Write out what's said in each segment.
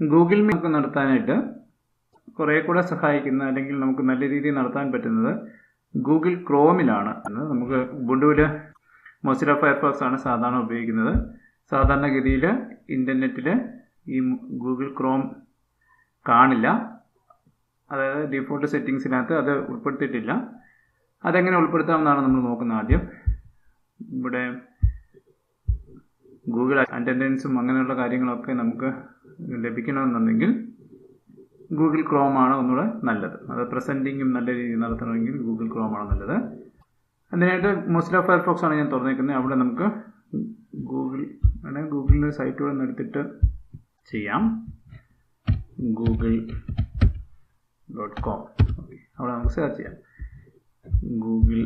Google meet നടത്താനായിട്ട് കുറേ കൂടെ സഹായിക്കുന്ന അല്ലെങ്കിൽ നമുക്ക് നല്ല രീതിയിൽ നടത്താൻ പറ്റുന്നത് ഗൂഗിൾ ക്രോമിലാണ്. നമുക്ക് ഉബുണ്ടുവിൽ മൊസില്ല ഫയർഫോക്സ് ആണ് സാധാരണ ഉപയോഗിക്കുന്നത്. സാധാരണഗതിയിൽ ഇൻ്റർനെറ്റിൽ ഈ ഗൂഗിൾ ക്രോം കാണില്ല, അതായത് ഡിഫോൾട്ട് സെറ്റിങ്സിനകത്ത് അത് ഉൾപ്പെടുത്തിയിട്ടില്ല. അതെങ്ങനെ ഉൾപ്പെടുത്താമെന്നാണ് നമ്മൾ നോക്കുന്നത്. ആദ്യം ഇവിടെ ഗൂഗിൾ അറ്റൻഡൻസും അങ്ങനെയുള്ള കാര്യങ്ങളൊക്കെ നമുക്ക് ലഭിക്കണമെന്നുണ്ടെങ്കിൽ ഗൂഗിൾ ക്രോമാണ് ഒന്നുകൂടെ നല്ലത്. അത് പ്രസൻറ്റിങ്ങും നല്ല രീതിയിൽ നടത്തണമെങ്കിൽ ഗൂഗിൾ ക്രോമാണ് നല്ലത്. അതിനായിട്ട് മൊസില്ല ഫയർഫോക്സ് ആണ് ഞാൻ തുറന്നിരിക്കുന്നത്. അവിടെ നമുക്ക് ഗൂഗിളിൻ്റെ സൈറ്റൂടെ ഒന്ന് എടുത്തിട്ട് ചെയ്യാം. google.com അവിടെ നമുക്ക് സെർച്ച് ചെയ്യാം. ഗൂഗിൾ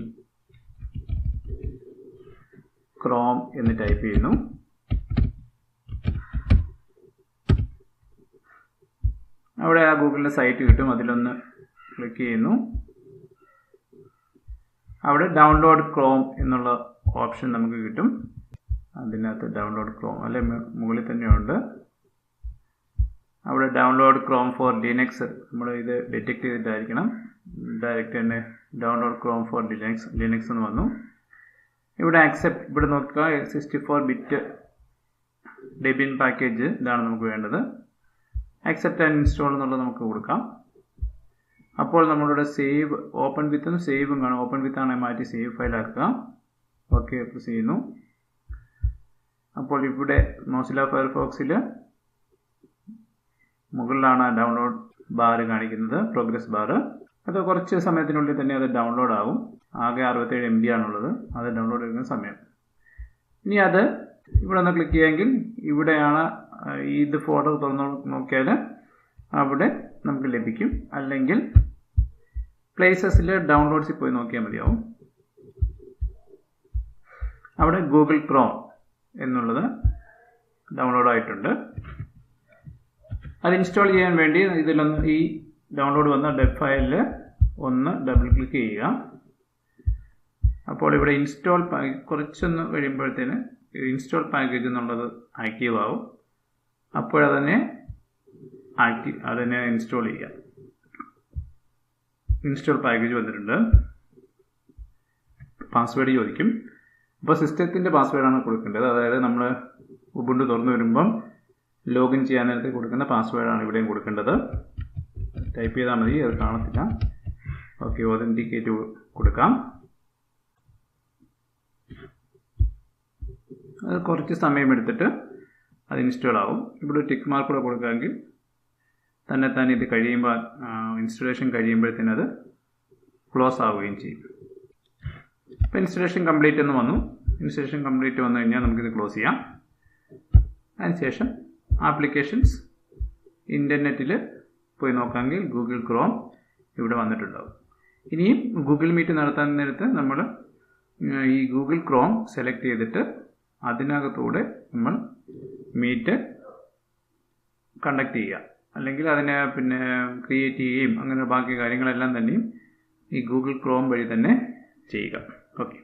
ക്രോം എന്ന് ടൈപ്പ് ചെയ്യുന്നു. അവിടെ ആ ഗൂഗിളിൻ്റെ സൈറ്റ് കിട്ടും. അതിലൊന്ന് ക്ലിക്ക് ചെയ്യുന്നു. അവിടെ ഡൗൺലോഡ് ക്രോം എന്നുള്ള ഓപ്ഷൻ നമുക്ക് കിട്ടും. അതിനകത്ത് ഡൗൺലോഡ് ക്രോം അല്ലെ മുകളിൽ തന്നെയുണ്ട്. അവിടെ ഡൗൺലോഡ് ക്രോം ഫോർ ലിനക്സ് നമ്മൾ ഇത് ഡിറ്റക്ട് ചെയ്തിട്ടായിരിക്കണം. ഡയറക്റ്റ് തന്നെ ഡൗൺലോഡ് ക്രോം ഫോർ ലിനക്സ് എന്ന് വന്നു. ഇവിടെ ആക്സെപ്റ്റ്, ഇവിടെ നോക്കുക 64-ബിറ്റ് ഡെബിൻ പാക്കേജ് ഇതാണ് നമുക്ക് വേണ്ടത്. ആക്സെപ്റ്റ് ആൻഡ് ഇൻസ്റ്റാൾ എന്നുള്ളത് നമുക്ക് കൊടുക്കാം. അപ്പോൾ നമ്മളുടെ സേവ് ഓപ്പൺ വിത്തും സേവും കാണും. ഓപ്പൺ വിത്താണെങ്കിൽ മാറ്റി സേവ് ഫയലാക്കുക. ഓക്കെ പ്രസ് ചെയ്യുന്നു. അപ്പോൾ ഇവിടെ മൊസില്ല ഫയർഫോക്സിൽ മുകളിലാണ് ഡൗൺലോഡ് ബാർ കാണിക്കുന്നത്, പ്രോഗ്രസ് ബാർ. അത് കുറച്ച് സമയത്തിനുള്ളിൽ തന്നെ അത് ഡൗൺലോഡ് ആകും. ആകെ 67 MB ആണുള്ളത്. അത് ഡൗൺലോഡ് ചെയ്യുന്ന സമയം. ഇനി അത് ഇവിടെ ഒന്ന് ക്ലിക്ക് ചെയ്യുമെങ്കിൽ ഇവിടെയാണ് ഇത് ഫോൾഡർ തുറന്ന് നോക്കിയാൽ അവിടെ നമുക്ക് ലഭിക്കും. അല്ലെങ്കിൽ പ്ലേസസിൽ ഡൗൺലോഡ്സിൽ പോയി നോക്കിയാൽ മതിയാവും. അവിടെ ഗൂഗിൾ ക്രോം എന്നുള്ളത് ഡൗൺലോഡ് ആയിട്ടുണ്ട്. അത് ഇൻസ്റ്റാൾ ചെയ്യാൻ വേണ്ടി ഇതിലൊന്ന് ഈ ഡൗൺലോഡ് വന്ന ഡെബ് ഫയലിൽ ഒന്ന് ഡബിൾ ക്ലിക്ക് ചെയ്യുക. അപ്പോൾ ഇവിടെ ഇൻസ്റ്റാൾ കുറച്ചൊന്ന് കഴിയുമ്പോഴത്തേന് ഇൻസ്റ്റാൾ പാക്കേജ് എന്നുള്ളത് ആക്റ്റീവ് ആവും. അപ്പോഴതിനെ ഇൻസ്റ്റാൾ ചെയ്യുക. ഇൻസ്റ്റാൾ പാക്കേജ് വന്നിട്ടുണ്ട്. പാസ്വേഡ് ചോദിക്കും. അപ്പോൾ സിസ്റ്റത്തിൻ്റെ പാസ്വേഡാണ് കൊടുക്കേണ്ടത്. അതായത് നമ്മൾ ഉബുണ്ടു തുറന്നു വരുമ്പം ലോഗിൻ ചെയ്യാൻ നേരത്തെ കൊടുക്കുന്ന പാസ്വേഡാണ് ഇവിടെയും കൊടുക്കേണ്ടത്. ടൈപ്പ് ചെയ്താൽ മതി, അത് കാണത്തില്ല. ഓക്കെ, ഒതൻറ്റിക്കേറ്റ് കൊടുക്കാം. അത് കുറച്ച് സമയമെടുത്തിട്ട് അത് ഇൻസ്റ്റാൾ ആവും. ഇവിടെ ടിക്ക് മാർക്ക് കൂടെ കൊടുക്കാമെങ്കിൽ തന്നെ ഇത് കഴിയുമ്പോൾ ഇൻസ്റ്റലേഷൻ കഴിയുമ്പോഴത്തേനും അത് ക്ലോസ് ആവുകയും ചെയ്യും. ഇപ്പോൾ ഇൻസ്റ്റലേഷൻ കംപ്ലീറ്റ് എന്ന് വന്നു. ഇൻസ്റ്റലേഷൻ കംപ്ലീറ്റ് വന്നു കഴിഞ്ഞാൽ നമുക്കിത് ക്ലോസ് ചെയ്യാം. അതിനുശേഷം ആപ്ലിക്കേഷൻസ് ഇൻ്റർനെറ്റിൽ പോയി നോക്കാമെങ്കിൽ ഗൂഗിൾ ക്രോം ഇവിടെ വന്നിട്ടുണ്ടാവും. ഇനിയും ഗൂഗിൾ മീറ്റ് നടത്താൻ നേരത്ത് നമ്മൾ ഈ ഗൂഗിൾ ക്രോം സെലക്ട് ചെയ്തിട്ട് അതിനകത്തൂടെ നമ്മൾ മീറ്റ് കണ്ടക്ട് ചെയ്യുക. അല്ലെങ്കിൽ അതിനെ ക്രിയേറ്റ് ചെയ്യുകയും അങ്ങനെ ബാക്കി കാര്യങ്ങളെല്ലാം തന്നെയും ഈ ഗൂഗിൾ ക്രോം വഴി തന്നെ ചെയ്യുക. ഓക്കെ.